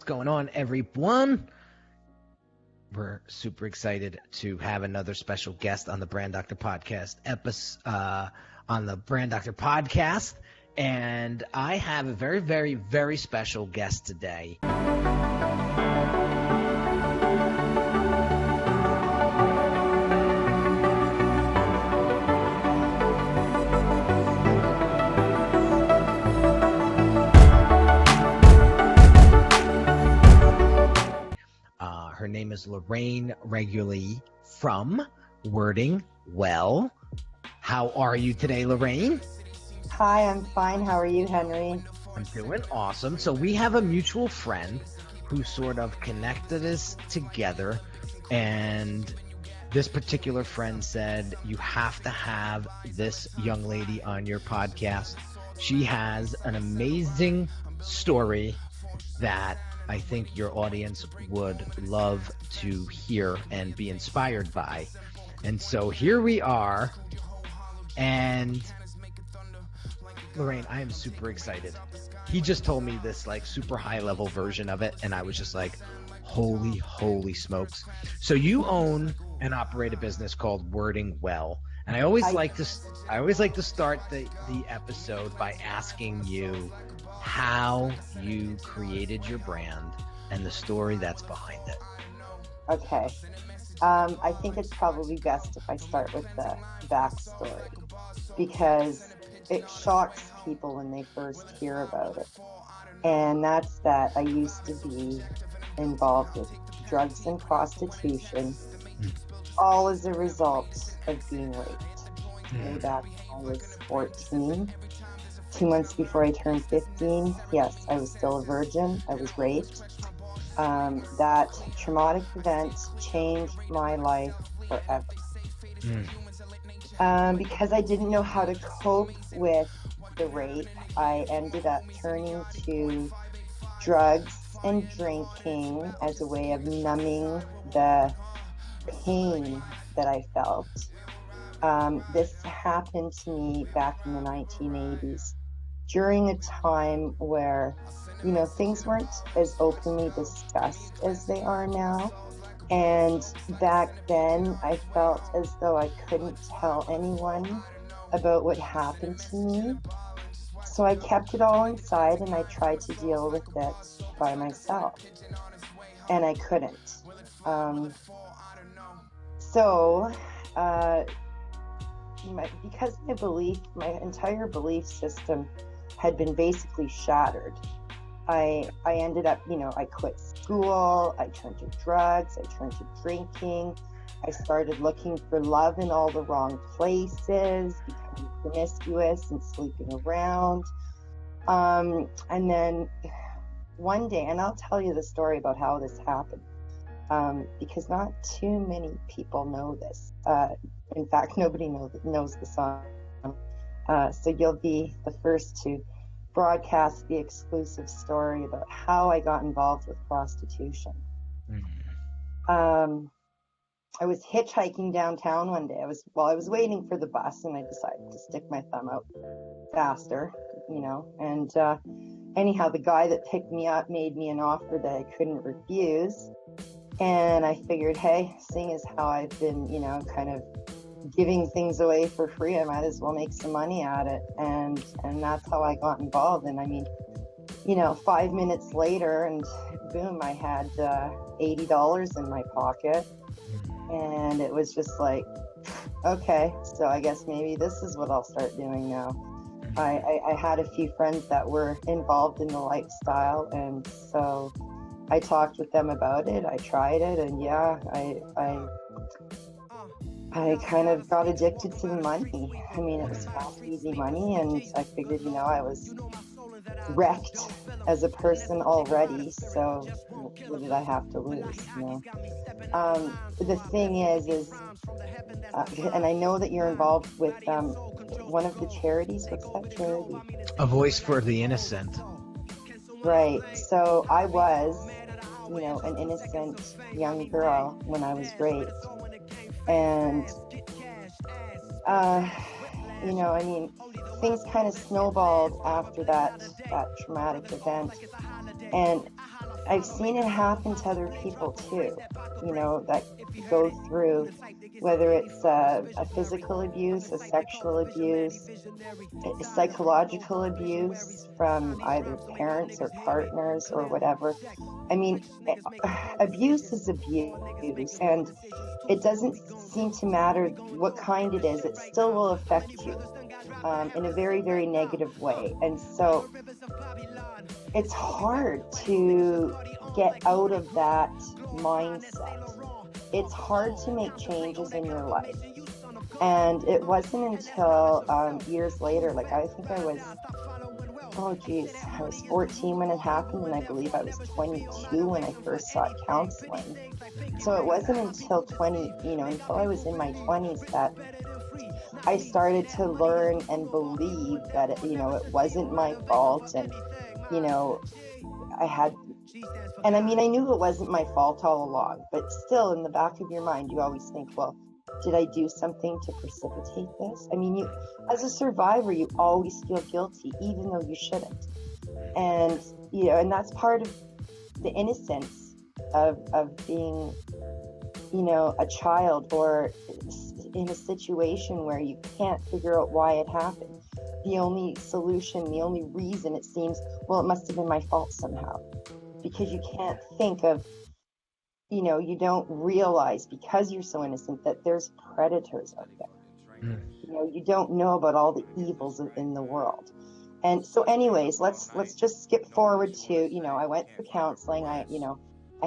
going on, everyone? We're super excited to have another special guest on the Brand Doctor Podcast and I have a very, very, very special guest today. Her name is Lorraine, regularly from Wording Well. How are you today, Lorraine? Hi, I'm fine. How are you, Henry? I'm doing awesome. So we have a mutual friend who sort of connected us together, and this particular friend said, you have to have this young lady on your podcast. She has an amazing story that I think your audience would love to hear and be inspired by. And so here we are. And Lorraine, I am super excited. He just told me this like super high level version of it, and I was just like, holy smokes. So you own and operate a business called Wording Well. And I always like to start the episode by asking you how you created your brand and the story that's behind it. Okay. I think it's probably best if I start with the backstory, because it shocks people when they first hear about it. And that's that I used to be involved with drugs and prostitution, all as a result of being raped. Way back when I was 14. 2 months before I turned 15, yes, I was still a virgin. I was raped. That traumatic event changed my life forever. Because I didn't know how to cope with the rape, I ended up turning to drugs and drinking as a way of numbing the pain that I felt. This happened to me back in the 1980s. During a time where, things weren't as openly discussed as they are now. And back then, I felt as though I couldn't tell anyone about what happened to me. So I kept it all inside and I tried to deal with it by myself. And I couldn't. Because my entire belief system had been basically shattered. I ended up, I quit school, I turned to drugs, I turned to drinking, I started looking for love in all the wrong places, becoming promiscuous and sleeping around. And then one day, and I'll tell you the story about how this happened, because not too many people know this. In fact, nobody knows the song. So you'll be the first to broadcast the exclusive story about how I got involved with prostitution. I was hitchhiking downtown one day. I was waiting for the bus, and I decided to stick my thumb out faster, and anyhow, the guy that picked me up made me an offer that I couldn't refuse. And I figured, hey, seeing as how I've been, kind of giving things away for free, I might as well make some money at it. And that's how I got involved. And I mean, 5 minutes later, and boom, I had $80 in my pocket. And it was just like, okay, so I guess maybe this is what I'll start doing now. I had a few friends that were involved in the lifestyle, and so I talked with them about it. I tried it, and yeah, I kind of got addicted to the money. I mean, it was fast, easy money, and I figured, I was wrecked as a person already, so what did I have to lose, The thing is, and I know that you're involved with one of the charities. What's that charity? A Voice for the Innocent. Right. So I was, an innocent young girl when I was raped. And, things kind of snowballed after that traumatic event. And I've seen it happen to other people too, you know, that go through, whether it's a physical abuse, a sexual abuse, a psychological abuse from either parents or partners or whatever. I mean, abuse is abuse, and it doesn't seem to matter what kind it is, it still will affect you in a very, very negative way. And so it's hard to get out of that mindset. It's hard to make changes in your life. And it wasn't until years later, like I think I was, I was 14 when it happened, and I believe I was 22 when I first sought counseling. So it wasn't until until I was in my 20s that I started to learn and believe that it wasn't my fault, and I knew it wasn't my fault all along, but still in the back of your mind, you always think, well, did I do something to precipitate this? I mean, as a survivor, you always feel guilty, even though you shouldn't. And, and that's part of the innocence of being, a child, or in a situation where you can't figure out why it happened. The only solution, the only reason, it seems, well, it must have been my fault somehow. Because you can't think of, you don't realize, because you're so innocent, that there's predators out there. You don't know about all the evils in the world. And so anyways, let's just skip forward to, I went through counseling. I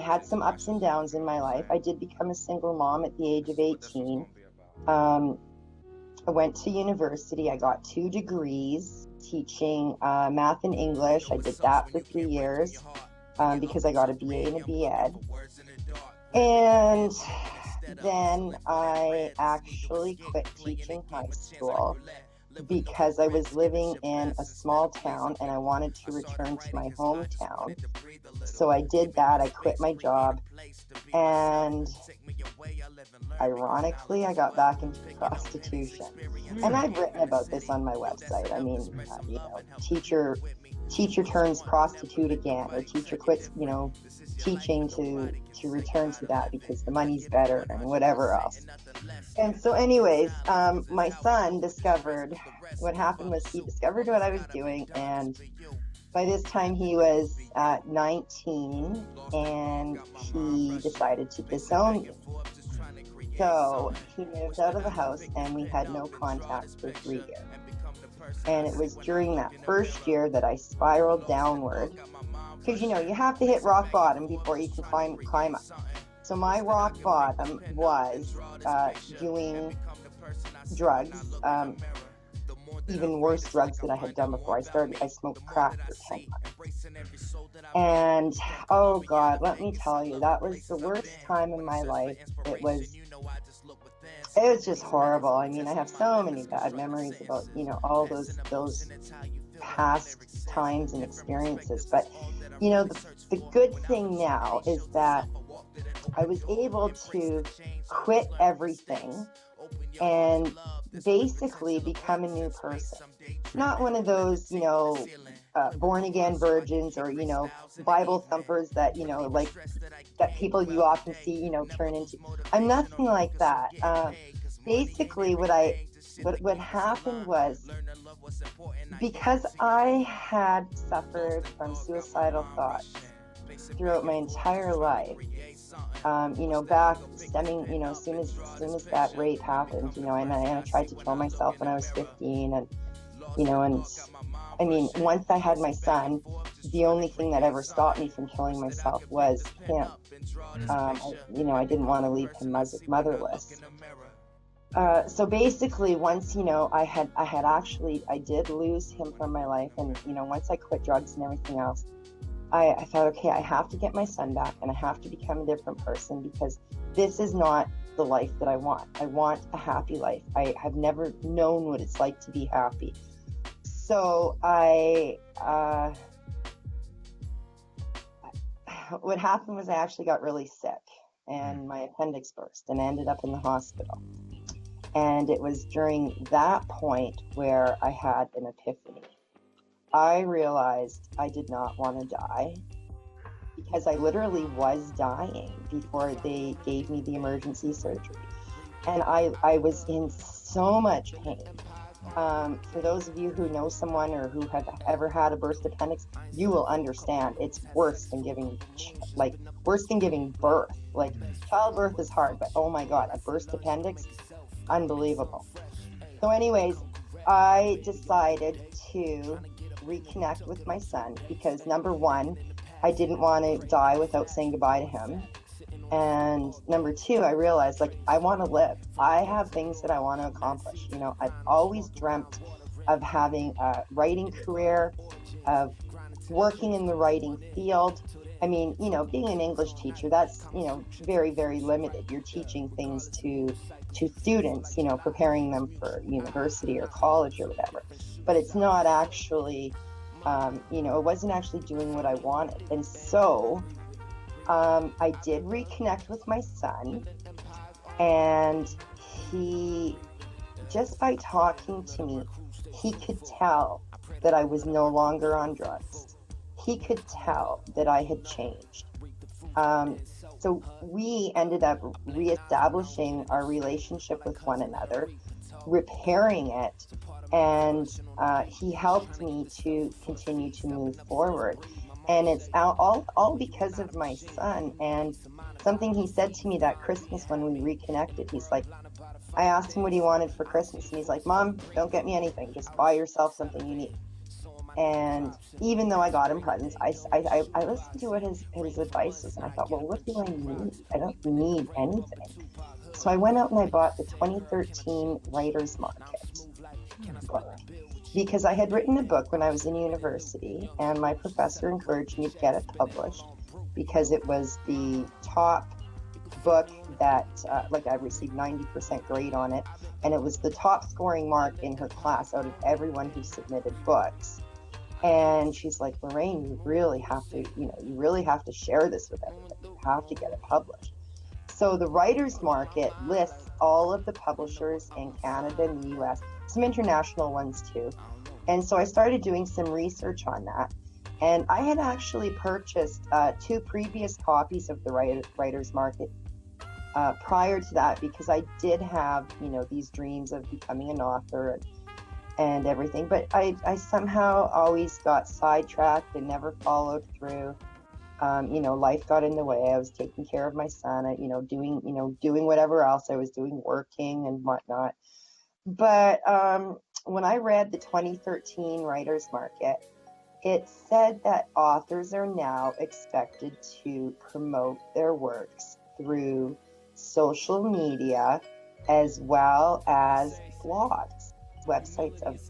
had some ups and downs in my life. I did become a single mom at the age of 18. I went to university. I got 2 degrees teaching math and English. I did that for 3 years because I got a BA and a BEd. And then I actually quit teaching high school because I was living in a small town and I wanted to return to my hometown. So I did that. I quit my job, and ironically, I got back into prostitution. And I've written about this on my website. I mean, teacher turns prostitute again, or teacher quits, teaching to return to that because the money's better and whatever else. And so anyways, my son discovered what happened was he discovered what I was doing, and by this time he was 19, and he decided to disown me. So he moved out of the house, and we had no contact for 3 years. And it was during that first year that I spiraled downward, because you have to hit rock bottom before you can climb up. So my rock bottom was doing drugs, even worse drugs that I had done before. I smoked crack for 10 months. And oh God, let me tell you, that was the worst time in my life. It was just horrible. I mean, I have so many bad memories about, all those past times and experiences. But, the good thing now is that I was able to quit everything and basically become a new person. Not one of those, born again virgins or, Bible thumpers that, that people you often see, turn into. I'm nothing like that. Basically what happened was, because I had suffered from suicidal thoughts throughout my entire life, back stemming, as soon as that rape happened, and I tried to kill myself when I was 15, and I mean, once I had my son, the only thing that ever stopped me from killing myself was him. I didn't want to leave him motherless. So basically, once, I did lose him from my life, and, once I quit drugs and everything else, I thought, okay, I have to get my son back, and I have to become a different person, because this is not the life that I want. I want a happy life. I have never known what it's like to be happy. So what happened was I actually got really sick, and my appendix burst, and I ended up in the hospital. And it was during that point where I had an epiphany. I realized I did not want to die. because I literally was dying before they gave me the emergency surgery. And I was in so much pain. For those of you who know someone or who have ever had a burst appendix, you will understand it's worse than giving birth. Like, childbirth is hard, but oh my God, a burst appendix, unbelievable. So anyways, I decided to reconnect with my son because, number one, I didn't want to die without saying goodbye to him. And number two, I realized, like, I want to live. I have things that I want to accomplish. You know, I've always dreamt of having a writing career, of working in the writing field. I mean, you know, being an English teacher, that's, you know, very, very limited. You're teaching things to students, you know, preparing them for university or college or whatever. But it's not actually, you know, it wasn't actually doing what I wanted. And so I did reconnect with my son, and he, just by talking to me, he could tell that I was no longer on drugs. He could tell that I had changed. So we ended up reestablishing our relationship with one another, repairing it, and he helped me to continue to move forward. And it's all because of my son. And something he said to me that Christmas when we reconnected, he's like, I asked him what he wanted for Christmas, and he's like, Mom, don't get me anything, just buy yourself something unique. And even though I got him presents, I listened to what his advice was, and I thought, well, what do I need? I don't need anything. So I went out and I bought the 2013 Writer's Market book, because I had written a book when I was in university, and my professor encouraged me to get it published because it was the top book that, like, I received 90% grade on it, and it was the top scoring mark in her class out of everyone who submitted books. And she's like, Lorraine, you really have to share this with everybody. You have to get it published. So the Writer's Market lists all of the publishers in Canada and the US, some international ones too. And so I started doing some research on that. And I had actually purchased 2 previous copies of the Writer's Market prior to that, because I did have, you know, these dreams of becoming an author and everything. But I somehow always got sidetracked and never followed through. You know, life got in the way. I was taking care of my son, doing whatever else I was doing, working and whatnot. But when I read the 2013 Writer's Market, it said that authors are now expected to promote their works through social media as well as blogs, websites of.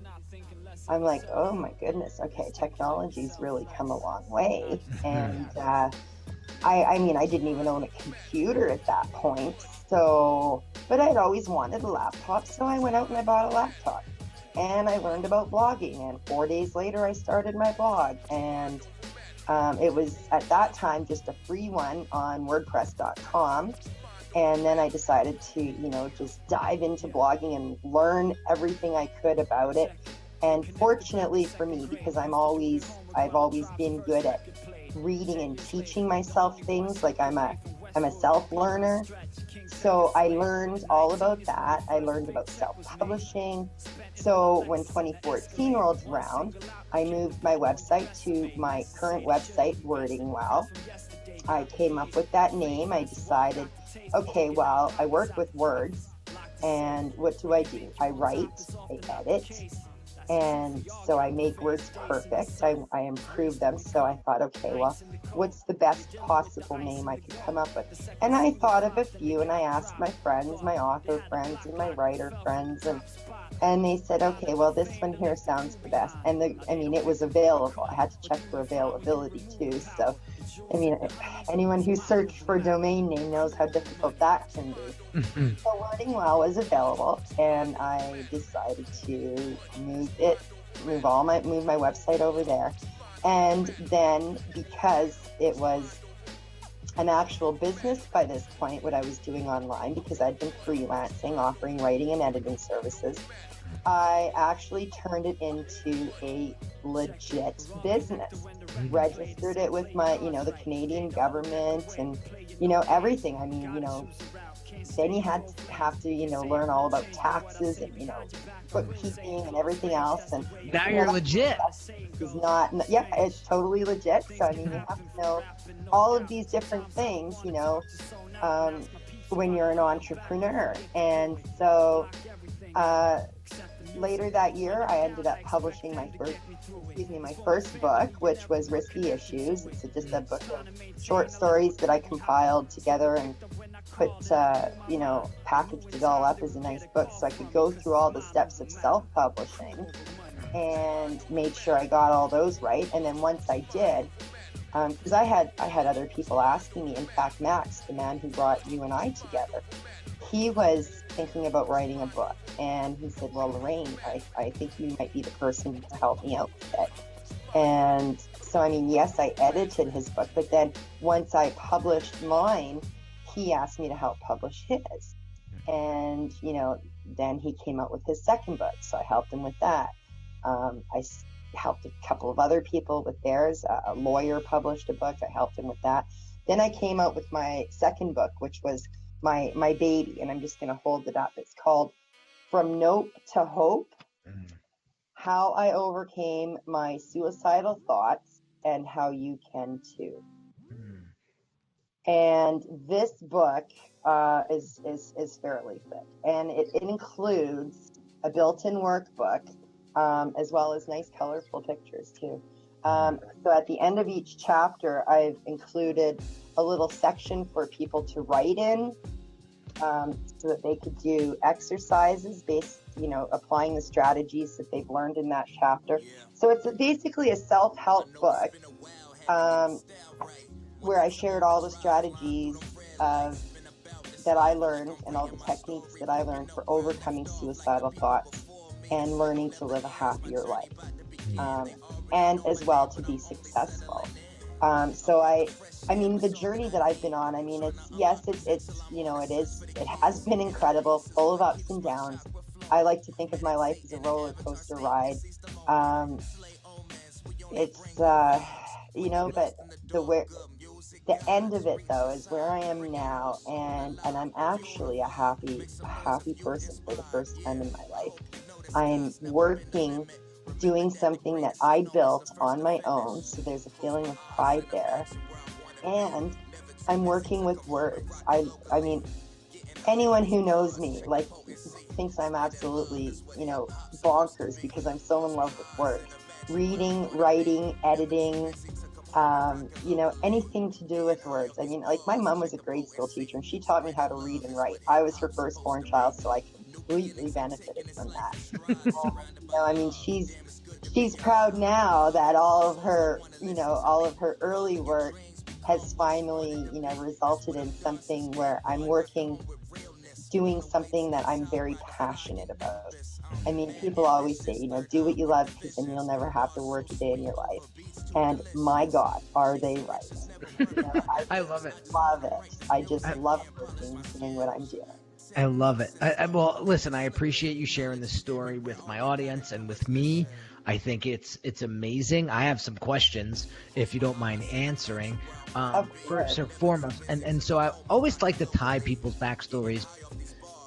I'm like, oh my goodness, okay, technology's really come a long way. And I mean, I didn't even own a computer at that point. So, but I'd always wanted a laptop, so I went out and I bought a laptop. And I learned about blogging, and 4 days later I started my blog. And it was at that time just a free one on WordPress.com. And then I decided to, you know, just dive into blogging and learn everything I could about it. And fortunately for me, because I've always been good at reading and teaching myself things, like I'm a self-learner. So I learned all about that. I learned about self-publishing. So when 2014 rolled around, I moved my website to my current website, Wording Well. I came up with that name. I decided, okay, well, I work with words, and what do? I write, I edit, and so I make words perfect. I improve them. So I thought, okay, well, what's the best possible name I could come up with? And I thought of a few, and I asked my friends, my author friends and my writer friends, and they said, okay, well, this one here sounds the best. And it was available. I had to check for availability too. So, I mean, anyone who searched for a domain name knows how difficult that can be. So Wording Well was available, and I decided to move my website over there. And then, because it was an actual business by this point, what I was doing online, because I'd been freelancing, offering writing and editing services, I actually turned it into a legit business. Registered it with my, the Canadian government and, everything. I mean, then you have to, learn all about taxes and, bookkeeping and everything else. And now you're legit. Is not, yeah, it's totally legit. So, I mean, you have to know all of these different things, when you're an entrepreneur. And so, later that year, I ended up publishing my first book, which was Risky Issues. It's just a book of short stories that I compiled together and put, packaged it all up as a nice book so I could go through all the steps of self-publishing and made sure I got all those right. And then once I did, because I had other people asking me. In fact, Max, the man who brought you and I together, he was thinking about writing a book, and he said, well, Lorraine, I think you might be the person to help me out with it. And so, I mean, yes, I edited his book, but then once I published mine, he asked me to help publish his. And, then he came out with his second book, so I helped him with that. I helped a couple of other people with theirs. A lawyer published a book. I helped him with that. Then I came out with my second book, which was my baby, and I'm just going to hold it up. It's called From Nope to Hope, How I Overcame My Suicidal Thoughts and How You Can Too. And this book is fairly thick, and it includes a built-in workbook, as well as nice colorful pictures too. So at the end of each chapter, I've included a little section for people to write in, so that they could do exercises based, applying the strategies that they've learned in that chapter. So it's basically a self-help book, where I shared all the strategies that I learned and all the techniques that I learned for overcoming suicidal thoughts and learning to live a happier life, and as well to be successful. So I mean, the journey that I've been on, I mean, it has been incredible, full of ups and downs. I like to think of my life as a roller coaster ride. But the end of it though is where I am now, and I'm actually a happy person for the first time in my life. I'm working, doing something that I built on my own, so there's a feeling of pride there. And I'm working with words. I mean, anyone who knows me, thinks I'm absolutely, bonkers because I'm so in love with words. Reading, writing, editing, anything to do with words. I mean, my mom was a grade school teacher, and she taught me how to read and write. I was her firstborn child, so I completely benefited from that. I mean, she's proud now that all of her early work has finally, resulted in something where I'm doing something that I'm very passionate about. I mean, people always say, do what you love, because then you'll never have to work a day in your life. And my God, are they right? I love it. Love it. I just love working, doing what I'm doing. I love it. Well, listen, I appreciate you sharing this story with my audience and with me. I think it's amazing. I have some questions, if you don't mind answering. First and foremost, and so I always like to tie people's backstories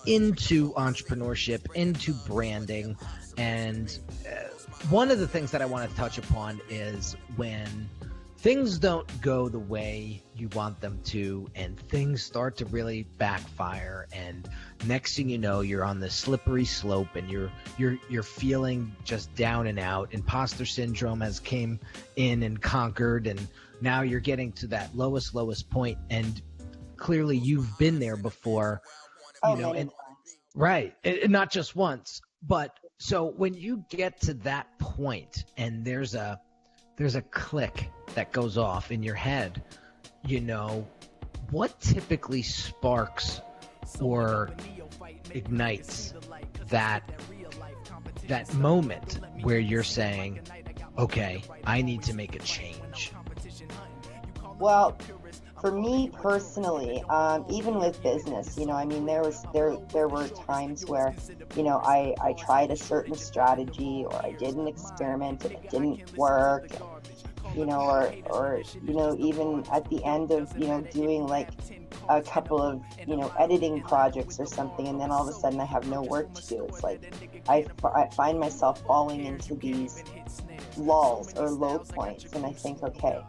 into entrepreneurship, into branding, and one of the things that I want to touch upon is when things don't go the way you want them to, and things start to really backfire, and next thing you know, you're on this slippery slope, and you're feeling just down and out. Imposter syndrome has came in and conquered, and now you're getting to that lowest point, and clearly you've been there before, and right, and not just once. But so when you get to that point, and there's a click that goes off in your head, what typically sparks or ignites that moment where you're saying, okay, I need to make a change? Well, for me personally, even with business, you know, I mean, there were times where, you know, I tried a certain strategy, or I did an experiment and it didn't work, you know, or you know, even at the end of, you know, doing like a couple of, you know, editing projects or something, and then all of a sudden I have no work to do. It's like I find myself falling into these lulls or low points, and I think, okay,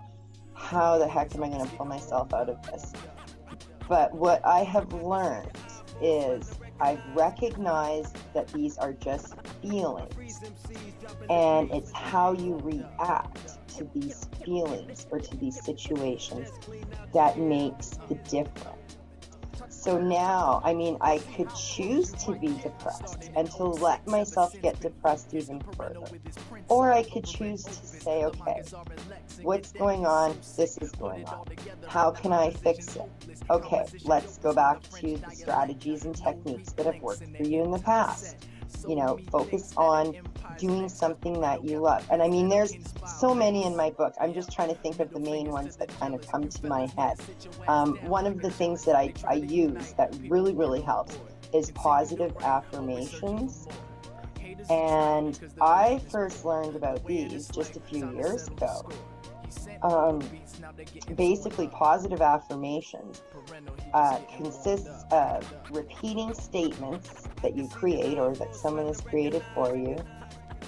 how the heck am I going to pull myself out of this? But what I have learned is I've recognized that these are just feelings, and it's how you react to these feelings or to these situations that makes the difference. So now, I mean, I could choose to be depressed and to let myself get depressed even further. Or I could choose to say, okay, what's going on? This is going on. How can I fix it? Okay, let's go back to the strategies and techniques that have worked for you in the past. You know, focus on doing something that you love. And I mean, there's so many in my book. I'm just trying to think of the main ones that kind of come to my head. One of the things that I use that really, really helps is positive affirmations. And I first learned about these just a few years ago. Basically, positive affirmations consists of repeating statements that you create or that someone has created for you,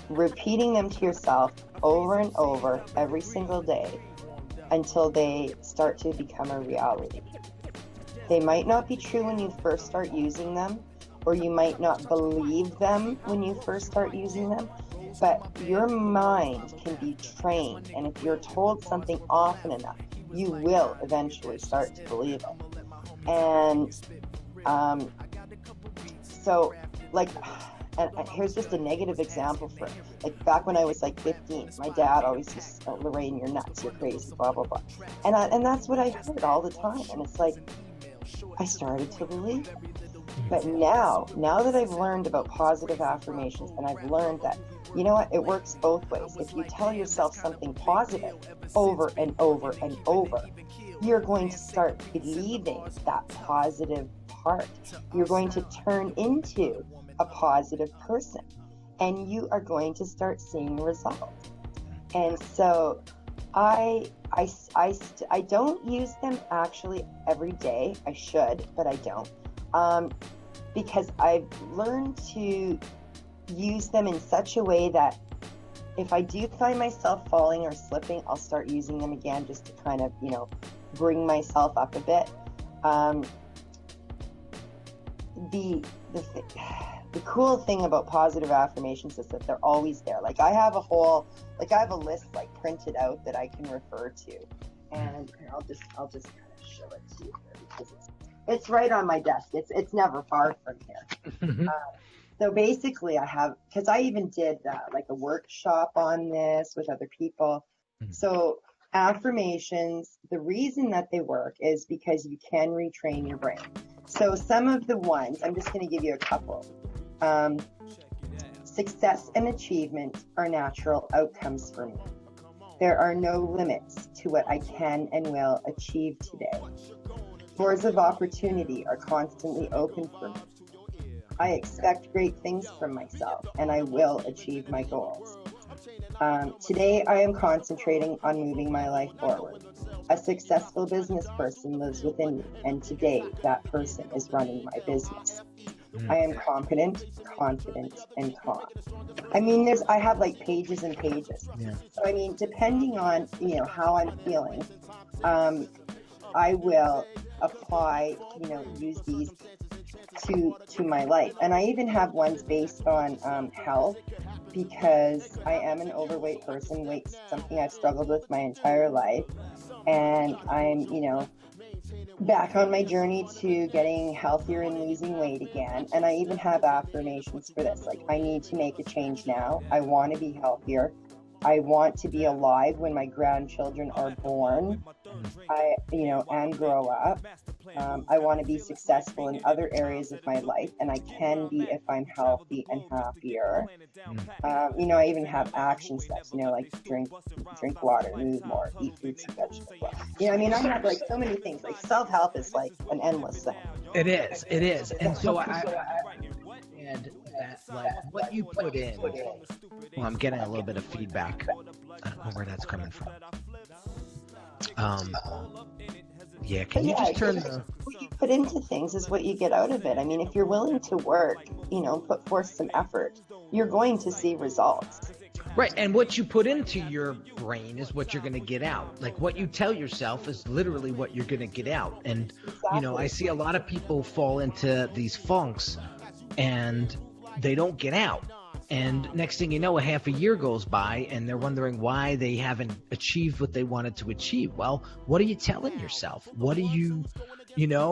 repeating them to yourself over and over every single day until they start to become a reality. They might not be true when you first start using them, or you might not believe them when you first start using them, but your mind can be trained, and if you're told something often enough, you will eventually start to believe it. And so, like, and here's just a negative example for it. Like, back when I was like 15, my dad always used to say, Lorraine, you're nuts, you're crazy, blah, blah, blah. And that's what I heard all the time. And it's like, I started to believe it. But now that I've learned about positive affirmations, and I've learned that, you know what, it works both ways. If you tell yourself something positive over and over and over, you're going to start believing that positive part. You're going to turn into a positive person, and you are going to start seeing results. And so I don't use them actually every day. I should, but I don't. Because I've learned to use them in such a way that if I do find myself falling or slipping, I'll start using them again just to kind of, you know, bring myself up a bit. The cool thing about positive affirmations is that they're always there. Like, I have a list like printed out that I can refer to, and I'll just kind of show it to you here because it's right on my desk. It's never far from here. So basically, I have, because I even did like a workshop on this with other people. So affirmations, the reason that they work is because you can retrain your brain. So some of the ones, I'm just going to give you a couple. Success and achievement are natural outcomes for me. There are no limits to what I can and will achieve today. Doors of opportunity are constantly open for me. I expect great things from myself, and I will achieve my goals. Today, I am concentrating on moving my life forward. A successful business person lives within me, and today, that person is running my business. I am competent, confident, and calm. I mean, I have like pages and pages. Yeah. So, I mean, depending on, you know, how I'm feeling, I will apply, you know, use these to my life. And I even have ones based on health, because I am an overweight person. Weight's something I've struggled with my entire life. And I'm, you know, back on my journey to getting healthier and losing weight again. And I even have affirmations for this. Like, I need to make a change now. I want to be healthier. I want to be alive when my grandchildren are born, and grow up. I want to be successful in other areas of my life, and I can be if I'm healthy and happier. I even have action steps, like drink water, move more, eat fruits and vegetables. I have like so many things. Like self-help is like an endless thing. It is. And so I and that, like, what you put in. Well, I'm getting a little bit of feedback. I don't know where that's coming from. Yeah, can you just turn the... What you put into things is what you get out of it. I mean, if you're willing to work, put forth some effort, you're going to see results. Right, and what you put into your brain is what you're going to get out. Like, what you tell yourself is literally what you're going to get out. And, I see a lot of people fall into these funks and they don't get out. And next thing you know, a half a year goes by and they're wondering why they haven't achieved what they wanted to achieve. Well, what are you telling yourself? What are you,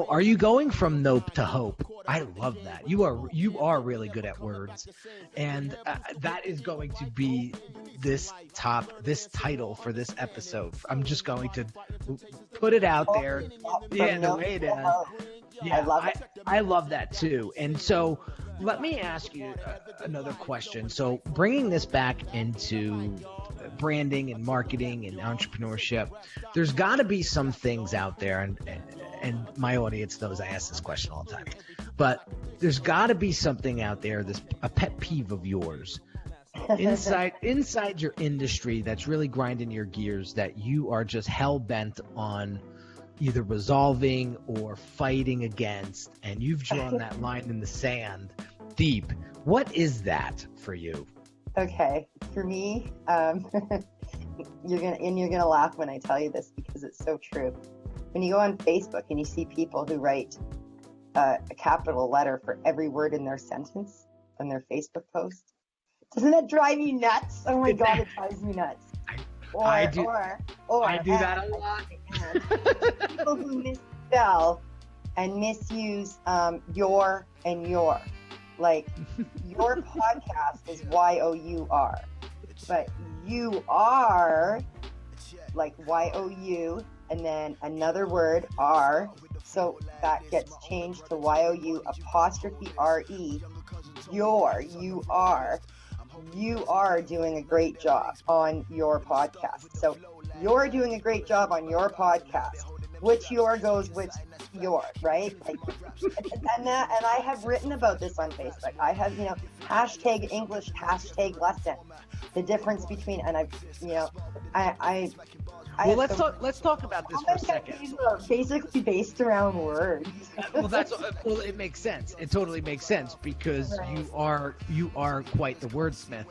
are you going from nope to hope? I love that. You are really good at words. And that is going to be this title for this episode. I'm just going to put it out there. Yeah, the way it is. Yeah, I love that too. And so let me ask you another question. So bringing this back into branding and marketing and entrepreneurship, there's got to be some things out there, and my audience knows I ask this question all the time, but there's got to be something out there, a pet peeve of yours inside your industry that's really grinding your gears, that you are just hell-bent on either resolving or fighting against, and you've drawn that line in the sand deep. What is that for you? Okay, for me, you're gonna laugh when I tell you this because it's so true. When you go on Facebook and you see people who write a capital letter for every word in their sentence on their Facebook post, doesn't that drive you nuts? Oh my God, it drives me nuts. I do that a lot. People who misspell and misuse your and your. Like, your podcast is Y-O-U-R, but you are like Y-O-U and then another word R, so that gets changed to Y-O-U apostrophe R-E. You are doing a great job on your podcast. So you're doing a great job on your podcast. Which your goes with your, right? Like, and I have written about this on Facebook. I have, hashtag English, hashtag lesson. The difference between, and let's talk about this for a second. These are basically based around words. Well, it makes sense. It totally makes sense because right. you are quite the wordsmith.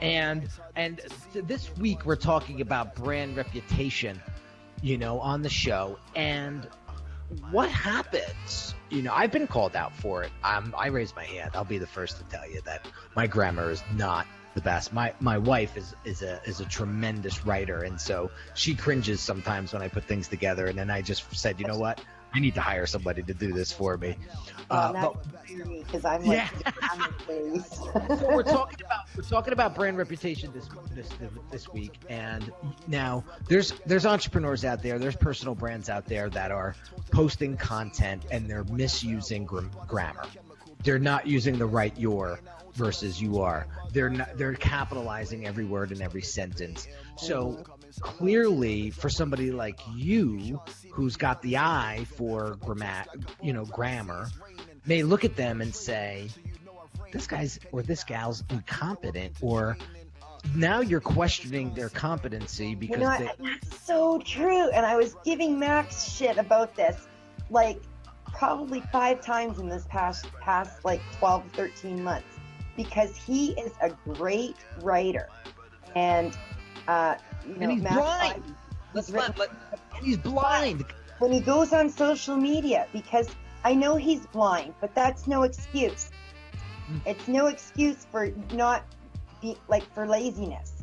And this week we're talking about brand reputation, on the show. And what happens? I've been called out for it. I raise my hand. I'll be the first to tell you that my grammar is not the best. My wife is a tremendous writer, and so she cringes sometimes when I put things together. And then I just said, you know what? I need to hire somebody to do this for me. Because I'm like, So we're talking about brand reputation this week, and now there's entrepreneurs out there, there's personal brands out there that are posting content and they're misusing grammar. They're not using the right your versus you are. They're capitalizing every word in every sentence. So clearly, for somebody like you who's got the eye for grammar, may look at them and say, this guy's or this gal's incompetent, or now you're questioning their competency because that's so true. And I was giving Max shit about this, like probably 5 times in this past like 12, 13 months, because he is a great writer. And he's blind. He's blind. When he goes on social media, because I know he's blind, but that's no excuse. It's no excuse for for laziness.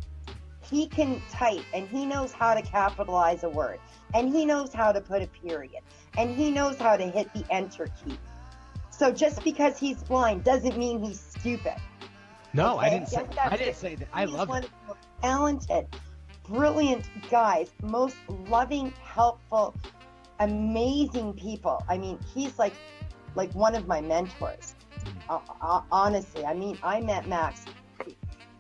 He can type, and he knows how to capitalize a word, and he knows how to put a period, and he knows how to hit the enter key. So just because he's blind doesn't mean he's stupid. No, okay? I didn't say that. I love it. talented, brilliant guys, most loving, helpful, amazing people. I mean, he's like one of my mentors. Honestly, I mean, I met Max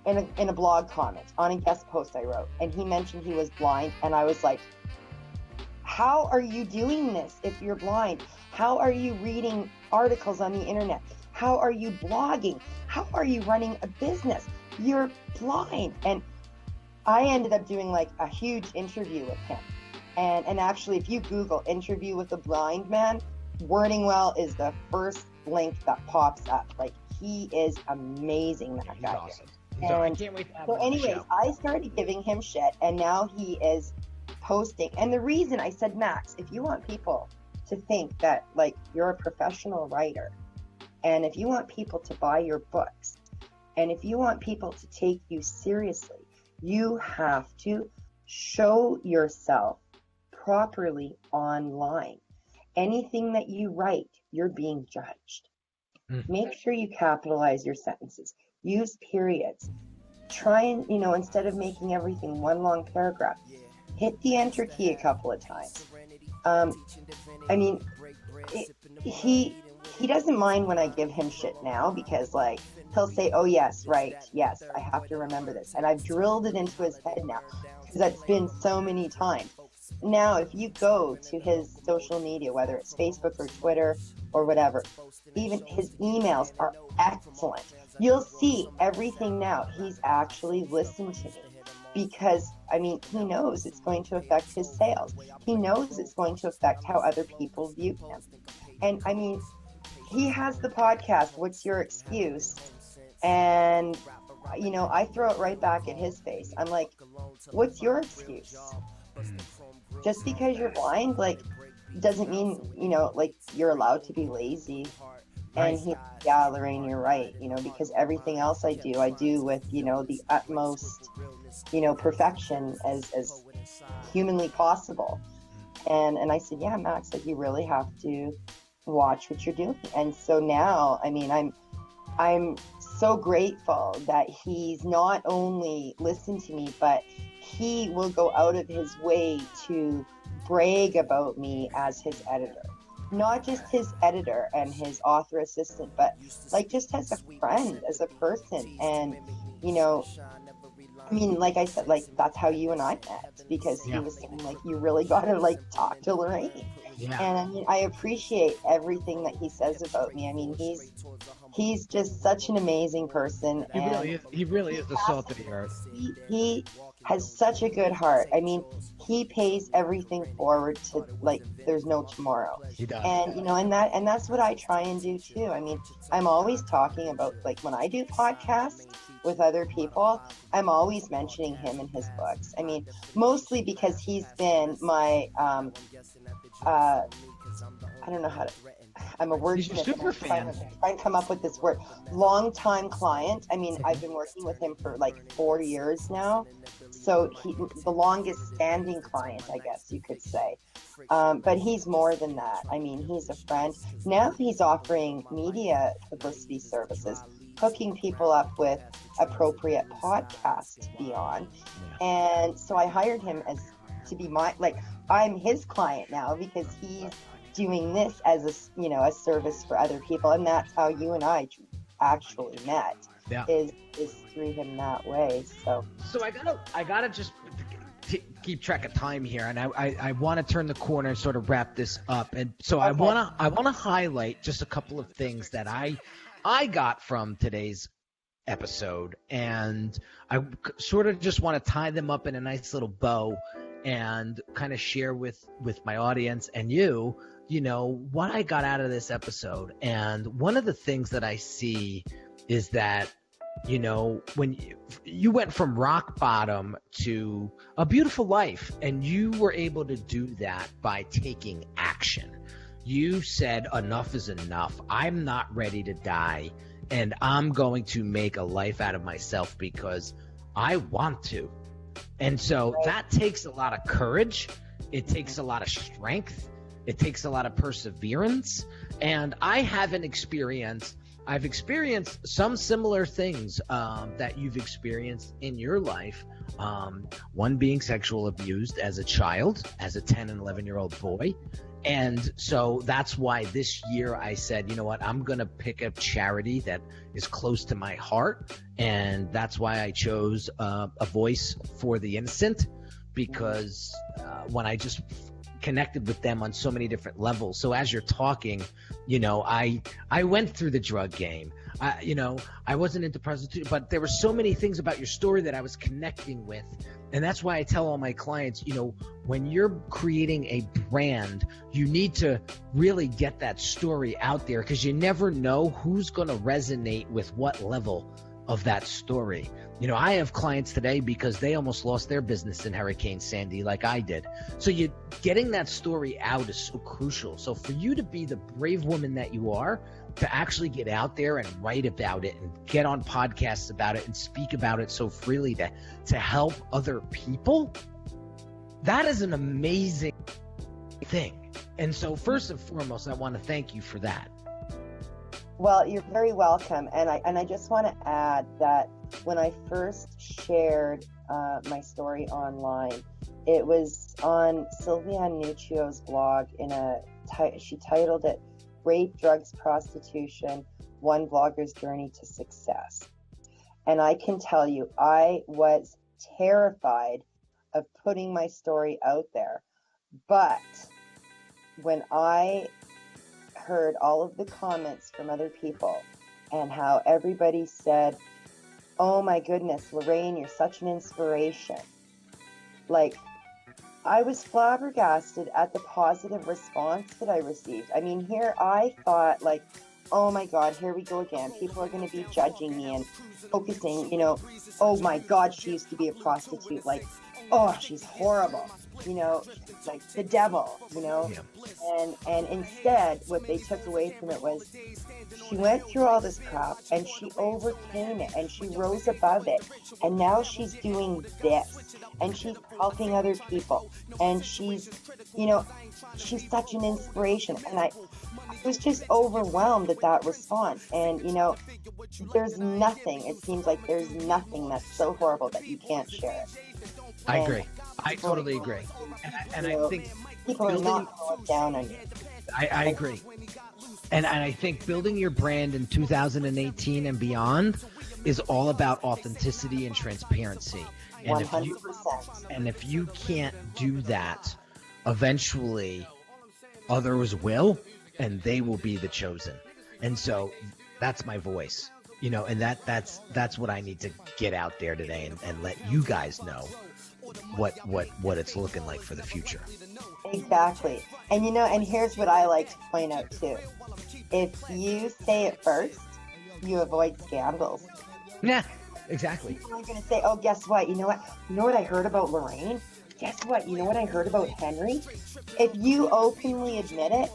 in a blog comment on a guest post I wrote, and he mentioned he was blind, and I was like, how are you doing this if you're blind? How are you reading articles on the internet? How are you blogging? How are you running a business? You're blind. And I ended up doing like a huge interview with him. And actually, if you Google interview with a blind man, Wordingwell is the first link that pops up. Like, he is amazing, that guy. Awesome. And so I can't wait to have him on the show. I started giving him shit, and now he is posting. And the reason I said, Max, if you want people to think that like you're a professional writer, and if you want people to buy your books, and if you want people to take you seriously, you have to show yourself properly online. Anything that you write, you're being judged. Make sure you capitalize your sentences. Use periods. Try and, instead of making everything one long paragraph, hit the enter key a couple of times. I mean, he doesn't mind when I give him shit now, because like he'll say, oh yes, right, yes, I have to remember this. And I've drilled it into his head now, because that's been so many times. Now, if you go to his social media, whether it's Facebook or Twitter or whatever, even his emails are excellent. You'll see everything now. He's actually listened to me, because, I mean, he knows it's going to affect his sales. He knows it's going to affect how other people view him. And, I mean, he has the podcast, What's Your Excuse? And, I throw it right back at his face. I'm like, what's your excuse? Just because you're blind, like, doesn't mean, like, you're allowed to be lazy. And he, yeah, Lorraine, you're right, because everything else I do with, the utmost, perfection as humanly possible. And I said, yeah, Max, like, you really have to watch what you're doing. And so now, I mean, I'm so grateful that he's not only listened to me, but he will go out of his way to brag about me as his editor. Not just his editor and his author assistant, but like just as a friend, as a person. And, I mean, like I said, like that's how you and I met, because he was saying like, you really got to like talk to Lorraine. Yeah. And I mean, I appreciate everything that he says about me. I mean, he's just such an amazing person. He really is the salt of the earth. He has such a good heart. I mean, he pays everything forward to like there's no tomorrow. He does. And and that's what I try and do too. I mean, I'm always talking about, like, when I do podcasts with other people, I'm always mentioning him in his books. I mean, mostly because he's been my I don't know how to. I'm a wordsmith. He's a super fan. Trying to come up with this word. Long-time client. I mean, I've been working with him for like 4 years now. So the longest standing client, I guess you could say. But he's more than that. I mean, he's a friend. Now he's offering media publicity services, hooking people up with appropriate podcasts to be on. And so I hired him to be I'm his client now, because he's doing this as a service for other people. And that's how you and I actually met, is through him that way. So I gotta just keep track of time here, and I want to turn the corner and sort of wrap this up. And so I want to highlight just a couple of things that I got from today's episode, and I sort of just want to tie them up in a nice little bow and kind of share with my audience and what I got out of this episode. And one of the things that I see is that, when you went from rock bottom to a beautiful life, and you were able to do that by taking action. You said, enough is enough. I'm not ready to die, and I'm going to make a life out of myself because I want to. And so that takes a lot of courage. It takes a lot of strength. It takes a lot of perseverance. And I haven't experienced I've experienced some similar things that you've experienced in your life. One being sexual abused as a child, as a 10 and 11-year-old boy. And so that's why this year I said, you know what, I'm going to pick a charity that is close to my heart. And that's why I chose a voice for the innocent, because when I just connected with them on so many different levels. So as you're talking, you know, I went through the drug game. I wasn't into prostitution, but there were so many things about your story that I was connecting with. And that's why I tell all my clients, you know, when you're creating a brand, you need to really get that story out there, because you never know who's going to resonate with what level of that story. You know, I have clients today because they almost lost their business in Hurricane Sandy like I did. So getting that story out is so crucial. So for you to be the brave woman that you are, to actually get out there and write about it and get on podcasts about it and speak about it so freely to help other people, that is an amazing thing. And so first and foremost, I want to thank you for that. Well, you're very welcome. And I just want to add that when I first shared my story online, it was on Sylvia Nuccio's blog. She titled it "Rape, Drugs, Prostitution: One Blogger's Journey to Success." And I can tell you, I was terrified of putting my story out there. But when I heard all of the comments from other people and how everybody said, "Oh my goodness, Lorraine, you're such an inspiration." Like, I was flabbergasted at the positive response that I received. I mean, here I thought, like, oh my God, here we go again. People are going to be judging me and focusing, you know, oh my God, she used to be a prostitute. Like, oh, she's horrible, you know, like the devil, you know. Yeah. And instead, what they took away from it was she went through all this crap and she overcame it and she rose above it. And now she's doing this and she's helping other people. And she's, you know, she's such an inspiration. And I was just overwhelmed at that response. And, you know, there's nothing, it seems like there's nothing that's so horrible that you can't share it. I agree. I totally agree. And I think people are not going down on you. I agree. And I think building your brand in 2018 and beyond is all about authenticity and transparency. And 100%. If you can't do that, eventually others will, and they will be the chosen. And so that's my voice, you know, and that's what I need to get out there today and let you guys know what it's looking like for the future. Exactly. And you know, and here's what I like to point out too. If you say it first, you avoid scandals. Yeah, exactly. People are going to say, oh, guess what? You know what I heard about Lorraine? Guess what? You know what I heard about Henry? If you openly admit it,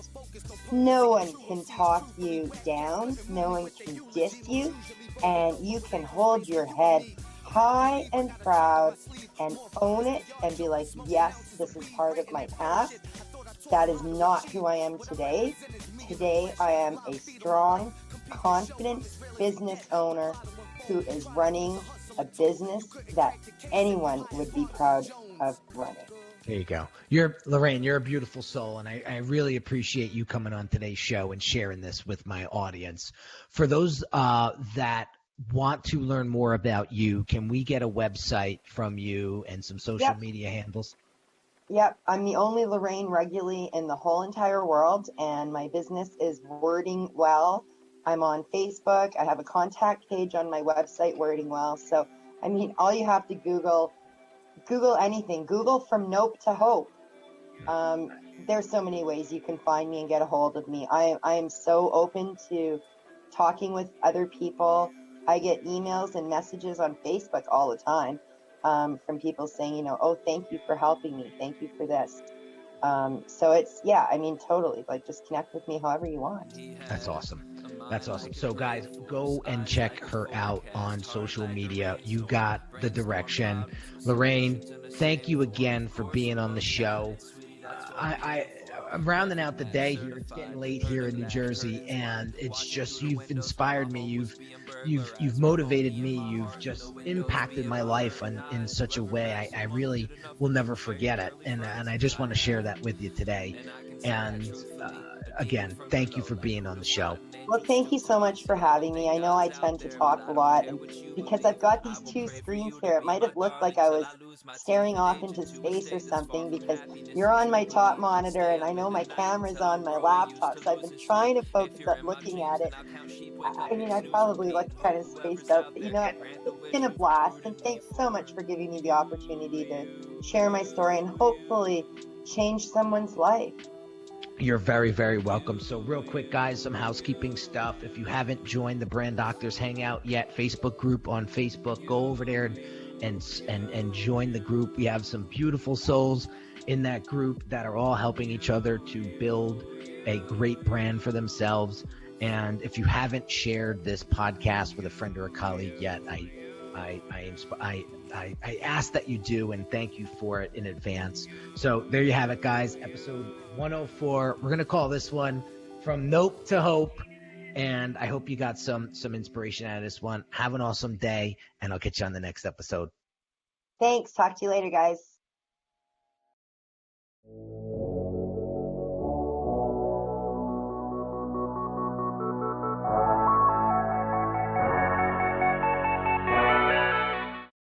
no one can talk you down. No one can diss you. And you can hold your head high and proud and own it and be like, yes, this is part of my past. That is not who I am today. Today, I am a strong, confident business owner who is running a business that anyone would be proud of running. There you go. Lorraine, you're a beautiful soul, and I really appreciate you coming on today's show and sharing this with my audience. For those that want to learn more about you, can we get a website from you and some social media handles? Yep, I'm the only Lorraine regularly in the whole entire world, and my business is Wording Well. I'm on Facebook. I have a contact page on my website, Wording Well. So, I mean, all you have to Google anything. Google From Nope to Hope. There's so many ways you can find me and get a hold of me. I am so open to talking with other people. I get emails and messages on Facebook all the time from people saying, you know, oh, thank you for helping me. Thank you for this. So it's, yeah, I mean, totally. Like, just connect with me however you want. That's awesome. That's awesome. So, guys, go and check her out on social media. You got the direction. Lorraine, thank you again for being on the show. I'm rounding out the day here. It's getting late here in New Jersey, and it's just you've inspired me. You've motivated me. You've just impacted my life in such a way I really will never forget it. And I just want to share that with you today. And again, thank you for being on the show. Well, thank you so much for having me. I know I tend to talk a lot, and because I've got these two screens here, it might have looked like I was staring off into space or something, because you're on my top monitor and I know my camera's on my laptop, so I've been trying to focus on looking at it. I mean, I probably look kind of spaced out, but it's been a blast, and thanks so much for giving me the opportunity to share my story and hopefully change someone's life. You're very, very welcome. So real quick, guys, some housekeeping stuff. If you haven't joined the Brand Doctors Hangout yet, Facebook group on Facebook, go over there and join the group. We have some beautiful souls in that group that are all helping each other to build a great brand for themselves. And if you haven't shared this podcast with a friend or a colleague yet, I ask that you do, and thank you for it in advance. So there you have it, guys. Episode 104. We're going to call this one From Nope to Hope. And I hope you got some inspiration out of this one. Have an awesome day, and I'll catch you on the next episode. Thanks. Talk to you later, guys.